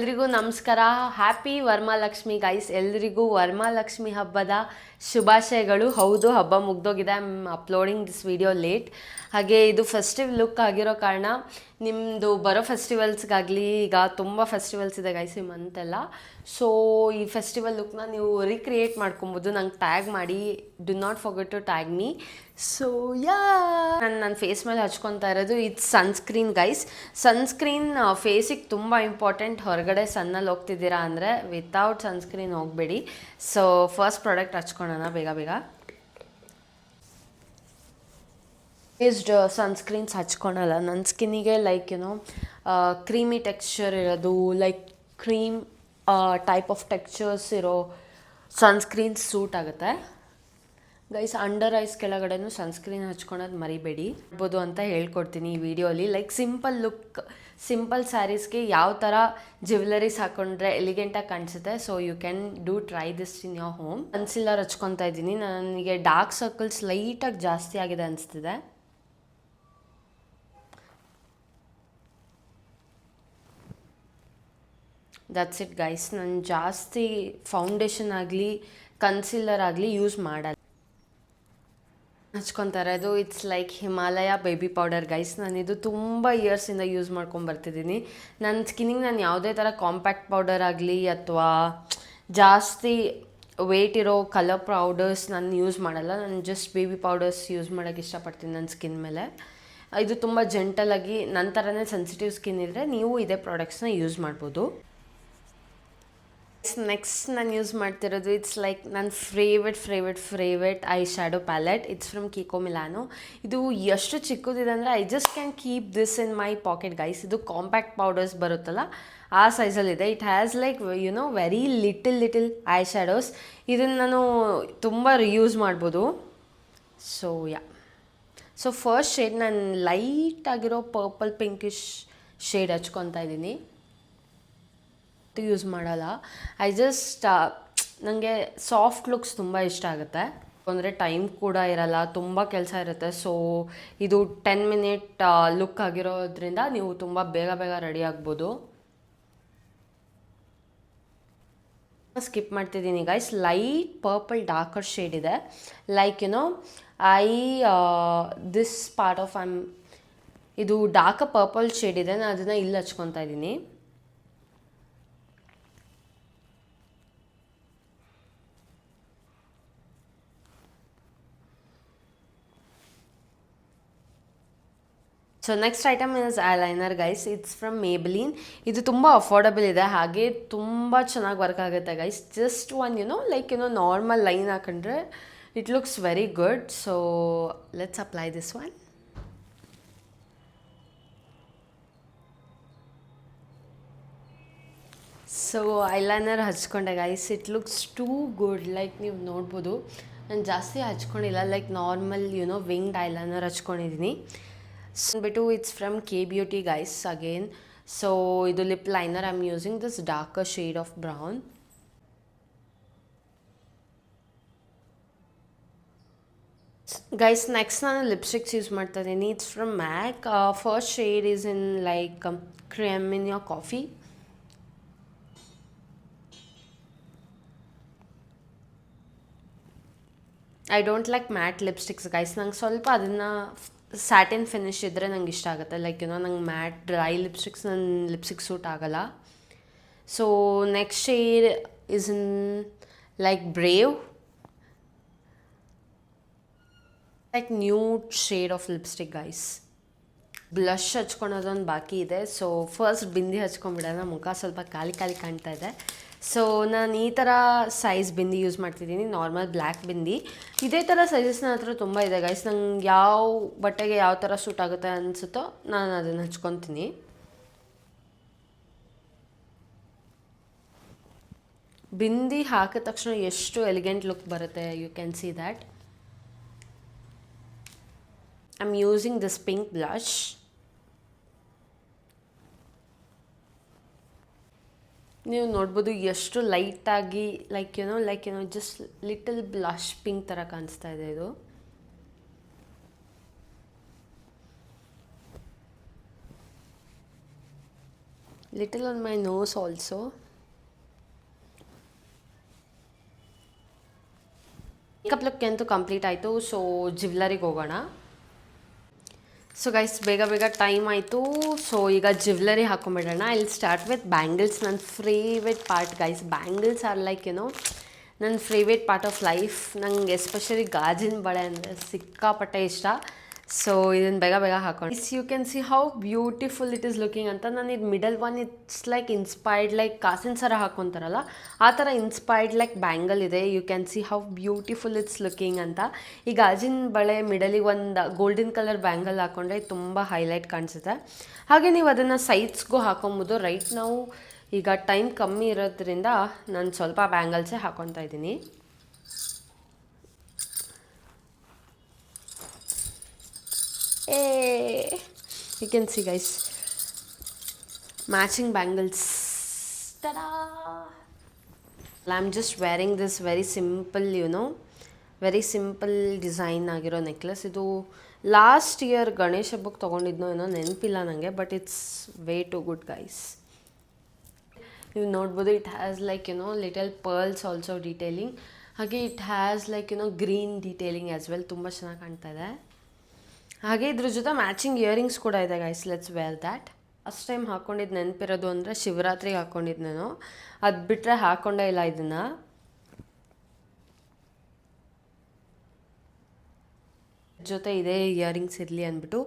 ಎಲ್ರಿಗೂ ನಮಸ್ಕಾರ. Happy Varamahalakshmi guys. ಎಲ್ರಿಗೂ ವರಮಹಾಲಕ್ಷ್ಮಿ ಹಬ್ಬದ ಶುಭಾಶಯಗಳು. ಹೌದು, ಹಬ್ಬ ಮುಗ್ದೋಗಿದೆ. I am uploading this video late. ಹಾಗೆ ಇದು ಫೆಸ್ಟಿವ್ ಲುಕ್ ಆಗಿರೋ ಕಾರಣ ನಿಮ್ಮದು ಬರೋ ಫೆಸ್ಟಿವಲ್ಸ್ಗಾಗಲಿ, ಈಗ ತುಂಬ ಫೆಸ್ಟಿವಲ್ಸ್ ಇದೆ ಗೈಸ್ ಈ ಮಂತೆಲ್ಲ. ಸೊ ಈ ಫೆಸ್ಟಿವಲ್ ಲುಕ್ನ ನೀವು ರೀಕ್ರಿಯೇಟ್ ಮಾಡ್ಕೊಬೋದು. ನಂಗೆ ಟ್ಯಾಗ್ ಮಾಡಿ, do not forget to tag me. So ya, ನನ್ನ ಫೇಸ್ ಮೇಲೆ ಹಚ್ಕೊತಾ ಇರೋದು ಇದು ಸನ್ಸ್ಕ್ರೀನ್ ಗೈಸ್. ಸನ್ಸ್ಕ್ರೀನ್ ಫೇಸಿಗೆ ತುಂಬ ಇಂಪಾರ್ಟೆಂಟ್. ಹೊರಗಡೆ ಸನ್ನಲ್ಲಿ ಹೋಗ್ತಿದ್ದೀರಾ ಅಂದರೆ ವಿತೌಟ್ ಸನ್ಸ್ಕ್ರೀನ್ ಹೋಗಬೇಡಿ. ಸೊ ಫಸ್ಟ್ ಪ್ರಾಡಕ್ಟ್ ಹಚ್ಕೊಳ್ಳೋಣ ಬೇಗ ಬೇಗ. ಬೇಸ್ಡ್ ಸನ್ಸ್ಕ್ರೀನ್ಸ್ ಹಚ್ಕೊಳಲ್ಲ. ನನ್ನ ಸ್ಕಿನ್ನಿಗೆ ಲೈಕ್ ಕ್ರೀಮಿ ಟೆಕ್ಸ್ಚರ್ ಇರೋದು, like cream type of textures ಇರೋ ಸನ್ಸ್ಕ್ರೀನ್ಸ್ ಸೂಟ್ ಆಗುತ್ತೆ ಗೈಸ್. ಅಂಡರ್ ಐಸ್ ಕೆಳಗಡೆನೂ ಸನ್ಸ್ಕ್ರೀನ್ ಹಚ್ಕೊಳೋದು ಮರಿಬೇಡಿ. ಇರ್ಬೋದು ಅಂತ ಹೇಳ್ಕೊಡ್ತೀನಿ ಈ ವಿಡಿಯೋಲಿ. ಲೈಕ್ ಸಿಂಪಲ್ ಲುಕ್, ಸಿಂಪಲ್ ಸ್ಯಾರೀಸ್ಗೆ ಯಾವ ಥರ ಜ್ಯುವೆಲರೀಸ್ ಹಾಕ್ಕೊಂಡ್ರೆ ಎಲಿಗೆಂಟಾಗಿ ಕಾಣಿಸುತ್ತೆ. So you can do try this in your home. Concealer ಹಚ್ಕೊತಾ ಇದ್ದೀನಿ. ನನಗೆ ಡಾರ್ಕ್ ಸರ್ಕಲ್ಸ್ ಲೈಟಾಗಿ ಜಾಸ್ತಿ ಆಗಿದೆ ಅನಿಸ್ತಿದೆ. That's it guys. ನಾನು ಜಾಸ್ತಿ ಫೌಂಡೇಶನ್ ಆಗಲಿ ಕನ್ಸಿಲರ್ ಆಗಲಿ ಯೂಸ್ ಮಾಡಲ್ಲ. ಹಚ್ಕೊತಾರೆ ಅದು it's like Himalaya baby powder guys. ನಾನಿದು ತುಂಬ ಇಯರ್ಸಿಂದ ಯೂಸ್ ಮಾಡ್ಕೊಂಬರ್ತಿದ್ದೀನಿ. ನನ್ನ ಸ್ಕಿನ್ನಿಗೆ ನಾನು ಯಾವುದೇ ಥರ ಕಾಂಪ್ಯಾಕ್ಟ್ ಪೌಡರ್ ಆಗಲಿ ಅಥವಾ ಜಾಸ್ತಿ ವೇಟ್ ಇರೋ ಕಲರ್ ಪೌಡರ್ಸ್ ನಾನು ಯೂಸ್ ಮಾಡಲ್ಲ. ನಾನು ಜಸ್ಟ್ ಬೇಬಿ ಪೌಡರ್ಸ್ ಯೂಸ್ ಮಾಡೋಕ್ಕೆ ಇಷ್ಟಪಡ್ತೀನಿ ನನ್ನ ಸ್ಕಿನ್ ಮೇಲೆ. ಇದು ತುಂಬ ಜೆಂಟಲಾಗಿ, ನನ್ನ ಥರನೇ ಸೆನ್ಸಿಟಿವ್ ಸ್ಕಿನ್ ಇದ್ದರೆ ನೀವು ಇದೇ ಪ್ರಾಡಕ್ಟ್ಸ್ನ ಯೂಸ್ ಮಾಡ್ಬೋದು. ನೆಕ್ಸ್ಟ್ ನಾನು ಯೂಸ್ ಮಾಡ್ತಿರೋದು ಇಟ್ಸ್ ಲೈಕ್ ನನ್ನ favourite eye shadow palette. It's from Kiko Milano. ಇದು ಎಷ್ಟು ಚಿಕ್ಕದಿದೆ ಅಂದರೆ I just can keep this in my pocket guys. ಇದು ಕಾಂಪ್ಯಾಕ್ಟ್ ಪೌಡರ್ಸ್ ಬರುತ್ತಲ್ಲ ಆ ಸೈಜಲ್ಲಿದೆ. It has like very little eye shadows. ಇದನ್ನು ನಾನು ತುಂಬ ರಿಯೂಸ್ ಮಾಡ್ಬೋದು. So ya, so first shade ನಾನು ಲೈಟಾಗಿರೋ ಪರ್ಪಲ್ ಪಿಂಕಿಶ್ ಶೇಡ್ ಹಚ್ಕೊತಾ ಇದ್ದೀನಿ. ಯೂಸ್ ಮಾಡಲ್ಲ. ಐ ಜಸ್ಟ್ ನನಗೆ ಸಾಫ್ಟ್ ಲುಕ್ಸ್ ತುಂಬ ಇಷ್ಟ ಆಗುತ್ತೆ. ಅಂದರೆ ಟೈಮ್ ಕೂಡ ಇರಲ್ಲ, ತುಂಬ ಕೆಲಸ ಇರುತ್ತೆ. ಸೊ ಇದು 10 ಮಿನಿಟ್ ಲುಕ್ ಆಗಿರೋದ್ರಿಂದ ನೀವು ತುಂಬ ಬೇಗ ರೆಡಿ ಆಗ್ಬೋದು. ಸ್ಕಿಪ್ ಮಾಡ್ತಿದ್ದೀನಿ guys. Light purple darker shade ಇದೆ. ಲೈಕ್ ದಿಸ್ ಪಾರ್ಟ್ ಆಫ್ ಇದು ಡಾರ್ಕ್ ಪರ್ಪಲ್ ಶೇಡ್ ಇದೆ. ನಾನು ಅದನ್ನು ಇಲ್ಲಿ ಹಚ್ಕೊತಾ ಇದ್ದೀನಿ. So next item is eyeliner guys. It's from Maybelline. ಇದು ತುಂಬ ಅಫೋರ್ಡಬಲ್ ಇದೆ, ಹಾಗೆ ತುಂಬ ಚೆನ್ನಾಗಿ ವರ್ಕ್ ಆಗುತ್ತೆ guys. Just one normal line ಹಾಕೊಂಡ್ರೆ it looks very good. So let's apply this one. So eyeliner ಹಚ್ಕೊಂಡೆ guys. It looks too good. Like ನೀವು ನೋಡ್ಬೋದು, ನಾನು ಜಾಸ್ತಿ ಹಚ್ಕೊಂಡಿಲ್ಲ. ಲೈಕ್ ನಾರ್ಮಲ್ ವಿಂಗ್ಡ್ ಐಲೈನರ್ ಹಚ್ಕೊಂಡಿದ್ದೀನಿ. ಬಿಟ್ಟು it's from K beauty guys again. So ಇದು lip liner. I am using this darker shade of brown. Guys next ನಾನು lipsticks use ಮಾಡ್ತಾ ಇದ್ದೀನಿ. It's from MAC. First shade is in like cream in your coffee. I don't like matte lipsticks guys. ನಂಗೆ ಸ್ವಲ್ಪ ಅದನ್ನು satin finish ಇದ್ದರೆ ನಂಗೆ ಇಷ್ಟ ಆಗುತ್ತೆ. ಲೈಕ್ ನಂಗೆ ಮ್ಯಾಟ್ ಡ್ರೈ ಲಿಪ್ಸ್ಟಿಕ್ಸ್ ನನ್ನ ಲಿಪ್ಸ್ಟಿಕ್ ಸೂಟ್ ಆಗಲ್ಲ. So next shade is in like brave, like nude shade of lipstick guys. Blush ಹಚ್ಕೊಳೋದೊಂದು ಬಾಕಿ ಇದೆ. ಸೊ ಫಸ್ಟ್ ಬಿಂದಿ ಹಚ್ಕೊಂಡ್ಬಿಡೋಣ. ಮುಖ ಸ್ವಲ್ಪ ಖಾಲಿ ಕಾಣ್ತಾ ಇದೆ. ಸೊ ನಾನು ಈ ಥರ ಸೈಜ್ ಬಿಂದಿ ಯೂಸ್ ಮಾಡ್ತಿದ್ದೀನಿ, ನಾರ್ಮಲ್ ಬ್ಲ್ಯಾಕ್ ಬಿಂದಿ. ಇದೇ ಥರ ಸೈಜಸ್ ನನ್ನ ಹತ್ರ ತುಂಬ ಇದೆ ಗೈಸ್. ನಂಗೆ ಯಾವ ಬಟ್ಟೆಗೆ ಯಾವ ಥರ ಸೂಟ್ ಆಗುತ್ತೆ ಅನಿಸುತ್ತೋ ನಾನು ಅದನ್ನು ಹಚ್ಕೊತೀನಿ. ಬಿಂದಿ ಹಾಕಿದ ತಕ್ಷಣ ಎಷ್ಟು ಎಲಿಗೆಂಟ್ ಲುಕ್ ಬರುತ್ತೆ. You can see that. I am using this pink blush. ನೀವು ನೋಡ್ಬೋದು ಎಷ್ಟು ಲೈಟಾಗಿ like just little blush pink ಥರ ಕಾಣಿಸ್ತಾ ಇದೆ ಇದು. Little on my nose also. Makeup look ಅಂತೂ ಕಂಪ್ಲೀಟ್ ಆಯಿತು. ಸೊ ಜ್ಯುವೆಲರಿಗೆ ಹೋಗೋಣ. ಸೊ ಗೈಸ್ ಬೇಗ ಬೇಗ ಟೈಮ್ ಆಯಿತು. ಸೊ ಈಗ ಜ್ಯುವೆಲರಿ ಹಾಕೊಂಬಿಡೋಣ. I will start with bangles. ನನ್ನ favourite part guys, bangles are like ನನ್ನ ಫೇವ್ರೆಟ್ ಪಾರ್ಟ್ ಆಫ್ ಲೈಫ್. ನಂಗೆ ಎಸ್ಪೆಷಲಿ ಗಾಜಿನ ಬಳೆ ಅಂದರೆ ಸಿಕ್ಕಾಪಟ್ಟೆ ಇಷ್ಟ. ಸೊ ಇದನ್ನು ಬೇಗ ಬೇಗ ಹಾಕೊಂಡು you can see how beautiful it is looking ಅಂತ. ನಾನು ಇದು middle one it's like inspired like ಕಾಸಿನ ಸರ ಹಾಕ್ಕೊತಾರಲ್ಲ ಆ ಥರ ಇನ್ಸ್ಪೈರ್ಡ್ ಲೈಕ್ ಬ್ಯಾಂಗಲ್ ಇದೆ. You can see how beautiful it's looking ಅಂತ. ಈ ಗಾಜಿನ ಬಳೆ ಮಿಡಲಿಗೆ ಒಂದು ಗೋಲ್ಡನ್ ಕಲರ್ ಬ್ಯಾಂಗಲ್ ಹಾಕ್ಕೊಂಡ್ರೆ ತುಂಬ ಹೈಲೈಟ್ ಕಾಣಿಸುತ್ತೆ. ಹಾಗೆ ನೀವು ಅದನ್ನು ಸೈಡ್ಸ್ಗೂ ಹಾಕೊಬೋದು. ರೈಟ್ ನಾವು ಈಗ ಟೈಮ್ ಕಮ್ಮಿ ಇರೋದ್ರಿಂದ ನಾನು ಸ್ವಲ್ಪ ಬ್ಯಾಂಗಲ್ಸೇ ಹಾಕ್ಕೊತಾ ಇದ್ದೀನಿ. You can see guys, matching bangles. Ta-da! I'm just wearing this very simple, very simple design ಆಗಿರೋ ನೆಕ್ಲೆಸ್. ಇದು ಲಾಸ್ಟ್ ಇಯರ್ ಗಣೇಶ ಹಬ್ಬಕ್ಕೆ ತೊಗೊಂಡಿದ್ನೋ ಏನೋ ನೆನಪಿಲ್ಲ ನನಗೆ, but it's way too good guys. ನೀವು ನೋಡ್ಬೋದು it has like little pearls also detailing. ಹಾಗೆ it has like green detailing as well. ತುಂಬ ಚೆನ್ನಾಗಿ ಕಾಣ್ತಾ ಇದೆ. ಹಾಗೆ ಇದ್ರ ಜೊತೆ ಮ್ಯಾಚಿಂಗ್ ಇಯರಿಂಗ್ಸ್ ಕೂಡ ಇದೆ guys. Let's wear that. First time ಹಾಕ್ಕೊಂಡಿದ್ದು ನೆನಪಿರೋದು ಅಂದರೆ ಶಿವರಾತ್ರಿಗೆ ಹಾಕ್ಕೊಂಡಿದ್ದು ನಾನು. ಅದು ಬಿಟ್ಟರೆ ಹಾಕ್ಕೊಂಡೇ ಇಲ್ಲ ಇದನ್ನು. ಜೊತೆ ಇದೇ ಇಯರಿಂಗ್ಸ್ ಇರಲಿ ಅಂದ್ಬಿಟ್ಟು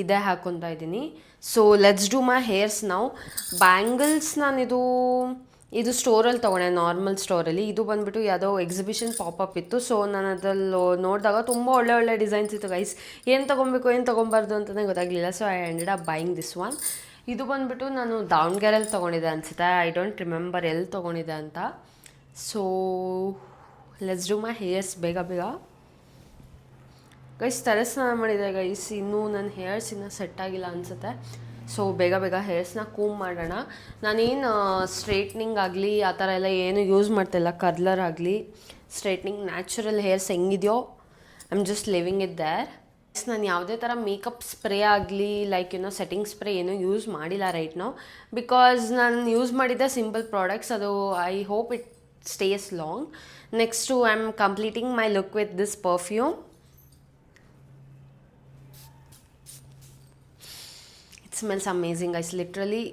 ಇದೇ ಹಾಕ್ಕೊತಾ ಇದ್ದೀನಿ. So let's do my hairs ನಾವು. ಬ್ಯಾಂಗಲ್ಸ್ ಇದು ಸ್ಟೋರಲ್ಲಿ ತೊಗೊಂಡೆ, ನಾರ್ಮಲ್ ಸ್ಟೋರಲ್ಲಿ. ಇದು ಬಂದುಬಿಟ್ಟು ಯಾವುದೋ ಎಕ್ಸಿಬಿಷನ್ ಪಾಪಪ್ ಇತ್ತು. ಸೊ ನಾನು ಅದ್ರಲ್ಲಿ ನೋಡಿದಾಗ ತುಂಬ ಒಳ್ಳೆ ಡಿಸೈನ್ಸ್ ಇತ್ತು ಗೈಸ್. ಏನು ತೊಗೊಬೇಕು ಏನು ತೊಗೊಬಾರ್ದು ಅಂತಲೇ ಗೊತ್ತಾಗಲಿಲ್ಲ. So I ended up buying this one. ಇದು ಬಂದುಬಿಟ್ಟು ನಾನು ದಾವಣಗೆರೆಯಲ್ಲಿ ತೊಗೊಂಡಿದ್ದೆ ಅನಿಸುತ್ತೆ. ಐ ಡೋಂಟ್ ರಿಮೆಂಬರ್ ಎಲ್ಲಿ ತೊಗೊಂಡಿದ್ದೆ ಅಂತ. So let's do my hairs ಬೇಗ ಬೇಗ ಗೈಸ್. ತಲೆ ಸ್ನಾನ ಮಾಡಿದೆ ಗೈಸ್. ಇನ್ನೂ ನನ್ನ ಹೇರ್ಸ್ ಇನ್ನೂ ಸೆಟ್ ಆಗಿಲ್ಲ ಅನಿಸುತ್ತೆ. ಸೊ ಬೇಗ ಬೇಗ ಹೇರ್ಸ್ನ ಕೂಮ್ ಮಾಡೋಣ. ನಾನೇನು ಸ್ಟ್ರೈಟ್ನಿಂಗ್ ಆಗಲಿ ಆ ಥರ ಎಲ್ಲ ಏನು ಯೂಸ್ ಮಾಡ್ತಿಲ್ಲ. ಕರ್ಲರ್ ಆಗಲಿ ಸ್ಟ್ರೈಟ್ನಿಂಗ್, ನ್ಯಾಚುರಲ್ ಹೇರ್ಸ್ ಹೆಂಗಿದೆಯೋ I am just leaving it there. ನಾನು ಯಾವುದೇ ಥರ ಮೇಕಪ್ ಸ್ಪ್ರೇ ಆಗಲಿ ಲೈಕ್ ಸೆಟ್ಟಿಂಗ್ ಸ್ಪ್ರೇ ಏನೂ ಯೂಸ್ ಮಾಡಿಲ್ಲ ರೈಟ್ ನಾವು. ಬಿಕಾಸ್ ನಾನು ಯೂಸ್ ಮಾಡಿದ್ದೆ ಸಿಂಪಲ್ ಪ್ರಾಡಕ್ಟ್ಸ್. ಅದು I hope it stays long. Next I am completing my look with this perfume. Smells amazing guys literally.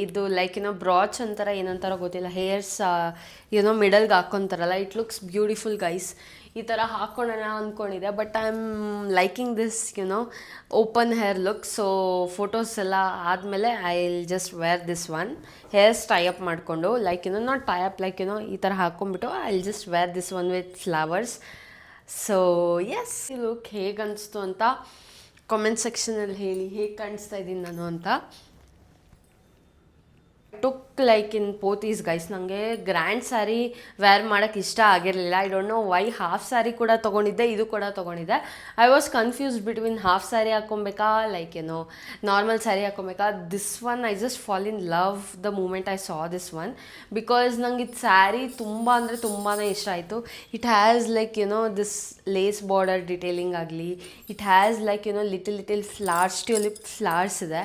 ಇದು ಲೈಕ್ ಬ್ರಾಚ್ ಅಂತಾರ ಏನಂತಾರೋ ಗೊತ್ತಿಲ್ಲ, ಹೇರ್ಸ್ ಮಿಡಲ್ಗೆ ಹಾಕ್ಕೊತಾರಲ್ಲ. It looks beautiful guys. ಈ ಥರ ಹಾಕ್ಕೊಳ್ಳೋಣ ಅಂದ್ಕೊಂಡಿದ್ದೆ, but I am liking this open hair look. So photos ಎಲ್ಲ ಆದಮೇಲೆ I will just wear this one. Hairs tie up ಮಾಡಿಕೊಂಡು like not tie up like ಈ ಥರ ಹಾಕ್ಕೊಂಬಿಟ್ಟು I will just wear this one with flowers. So yes, ಈ look ಹೇಗೆ ಅನಿಸ್ತು ಅಂತ ಕಾಮೆಂಟ್ ಸೆಕ್ಷನಲ್ಲಿ ಹೇಳಿ, ಹೇಗೆ ಕಾಣಿಸ್ತಾ ಇದ್ದೀನಿ ನಾನು ಅಂತ. Took like in photos guys. ನನಗೆ ಗ್ರ್ಯಾಂಡ್ ಸ್ಯಾರಿ ವೇರ್ ಮಾಡೋಕ್ಕೆ ಇಷ್ಟ ಆಗಿರಲಿಲ್ಲ. I don't know why. Half sari ಕೂಡ ತೊಗೊಂಡಿದ್ದೆ, ಇದು ಕೂಡ ತೊಗೊಂಡಿದ್ದೆ. I was confused between half sari ಹಾಕ್ಕೊಬೇಕಾ ಲೈಕ್ ನಾರ್ಮಲ್ ಸ್ಯಾರಿ ಹಾಕ್ಕೊಬೇಕಾ. This one I just fall in love the moment I saw this one. Because ನಂಗೆ ಇದು ಸ್ಯಾರಿ ತುಂಬ ಅಂದರೆ ತುಂಬಾ ಇಷ್ಟ ಆಯಿತು. It has like this lace border detailing ಆಗಲಿ, it has like little flowers, tulip flowers ಇದೆ.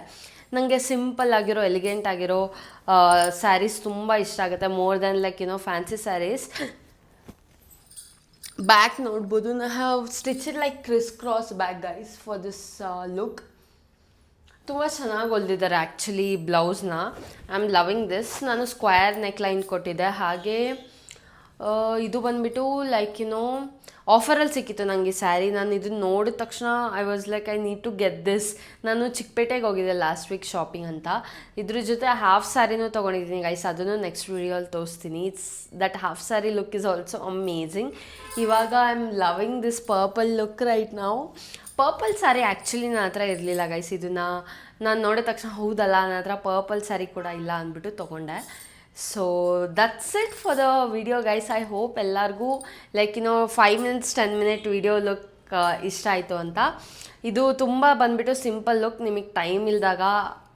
ನನಗೆ ಸಿಂಪಲ್ ಆಗಿರೋ ಎಲಿಗೆಂಟ್ ಆಗಿರೋ ಸ್ಯಾರೀಸ್ ತುಂಬ ಇಷ್ಟ ಆಗುತ್ತೆ, more than like fancy saris. Back ನೋಡ್ಬೋದು, ನಾ have stitched like criss cross back guys for this look. ತುಂಬ ಚೆನ್ನಾಗಿ ಹೊಲ್ದಿದ್ದಾರೆ ಆ್ಯಕ್ಚುಲಿ ಬ್ಲೌಸ್ನ. I am loving this. ನಾನು ಸ್ಕ್ವೇರ್ ನೆಕ್ಲೈನ್ ಕೊಟ್ಟಿದ್ದೆ. ಹಾಗೆ ಇದು ಬಂದುಬಿಟ್ಟು ಲೈಕ್ ಆಫರಲ್ಲಿ ಸಿಕ್ಕಿತ್ತು ನನಗೆ ಸ್ಯಾರಿ. ನಾನು ಇದನ್ನು ನೋಡಿದ ತಕ್ಷಣ I was like I need to get this. ನಾನು ಚಿಕ್ಕಪೇಟೆಗೆ ಹೋಗಿದ್ದೆ ಲಾಸ್ಟ್ ವೀಕ್ ಶಾಪಿಂಗ್ ಅಂತ. ಇದ್ರ ಜೊತೆ ಹಾಫ್ ಸ್ಯಾರಿನೂ ತೊಗೊಂಡಿದ್ದೀನಿ ಗೈಸ್, ಅದನ್ನು ನೆಕ್ಸ್ಟ್ ವೀಡಿಯೋಲ್ಲಿ ತೋರಿಸ್ತೀನಿ. That half sari look is also amazing. ಇವಾಗ I am loving this purple look right now. Purple sari actually ನನ್ನ ಹತ್ರ ಇರಲಿಲ್ಲ ಗೈಸ್. ಇದನ್ನು ನಾನು ನೋಡಿದ ತಕ್ಷಣ ಹೌದಲ್ಲ ನನ್ನ ಹತ್ರ ಪರ್ಪಲ್ ಸ್ಯಾರಿ ಕೂಡ ಇಲ್ಲ ಅಂದ್ಬಿಟ್ಟು ತೊಗೊಂಡೆ. So that's it for the video guys. I hope ಎಲ್ಲರಿಗೂ like 5 minutes 10 minute video look ಇಷ್ಟ ಆಯಿತು ಅಂತ. ಇದು ತುಂಬ ಬಂದುಬಿಟ್ಟು ಸಿಂಪಲ್ ಲುಕ್. ನಿಮಗೆ ಟೈಮ್ ಇಲ್ದಾಗ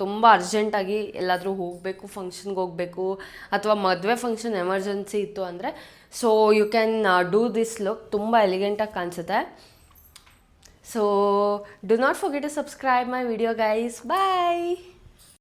ತುಂಬ ಅರ್ಜೆಂಟಾಗಿ ಎಲ್ಲಾದರೂ ಹೋಗಬೇಕು, ಫಂಕ್ಷನ್ಗೆ ಹೋಗಬೇಕು ಅಥವಾ ಮದುವೆ ಫಂಕ್ಷನ್ ಎಮರ್ಜೆನ್ಸಿ ಇತ್ತು ಅಂದರೆ so you can do this look. ತುಂಬ ಎಲಿಗೆಂಟಾಗಿ ಕಾಣಿಸುತ್ತೆ. So do not forget to subscribe my video guys. Bye.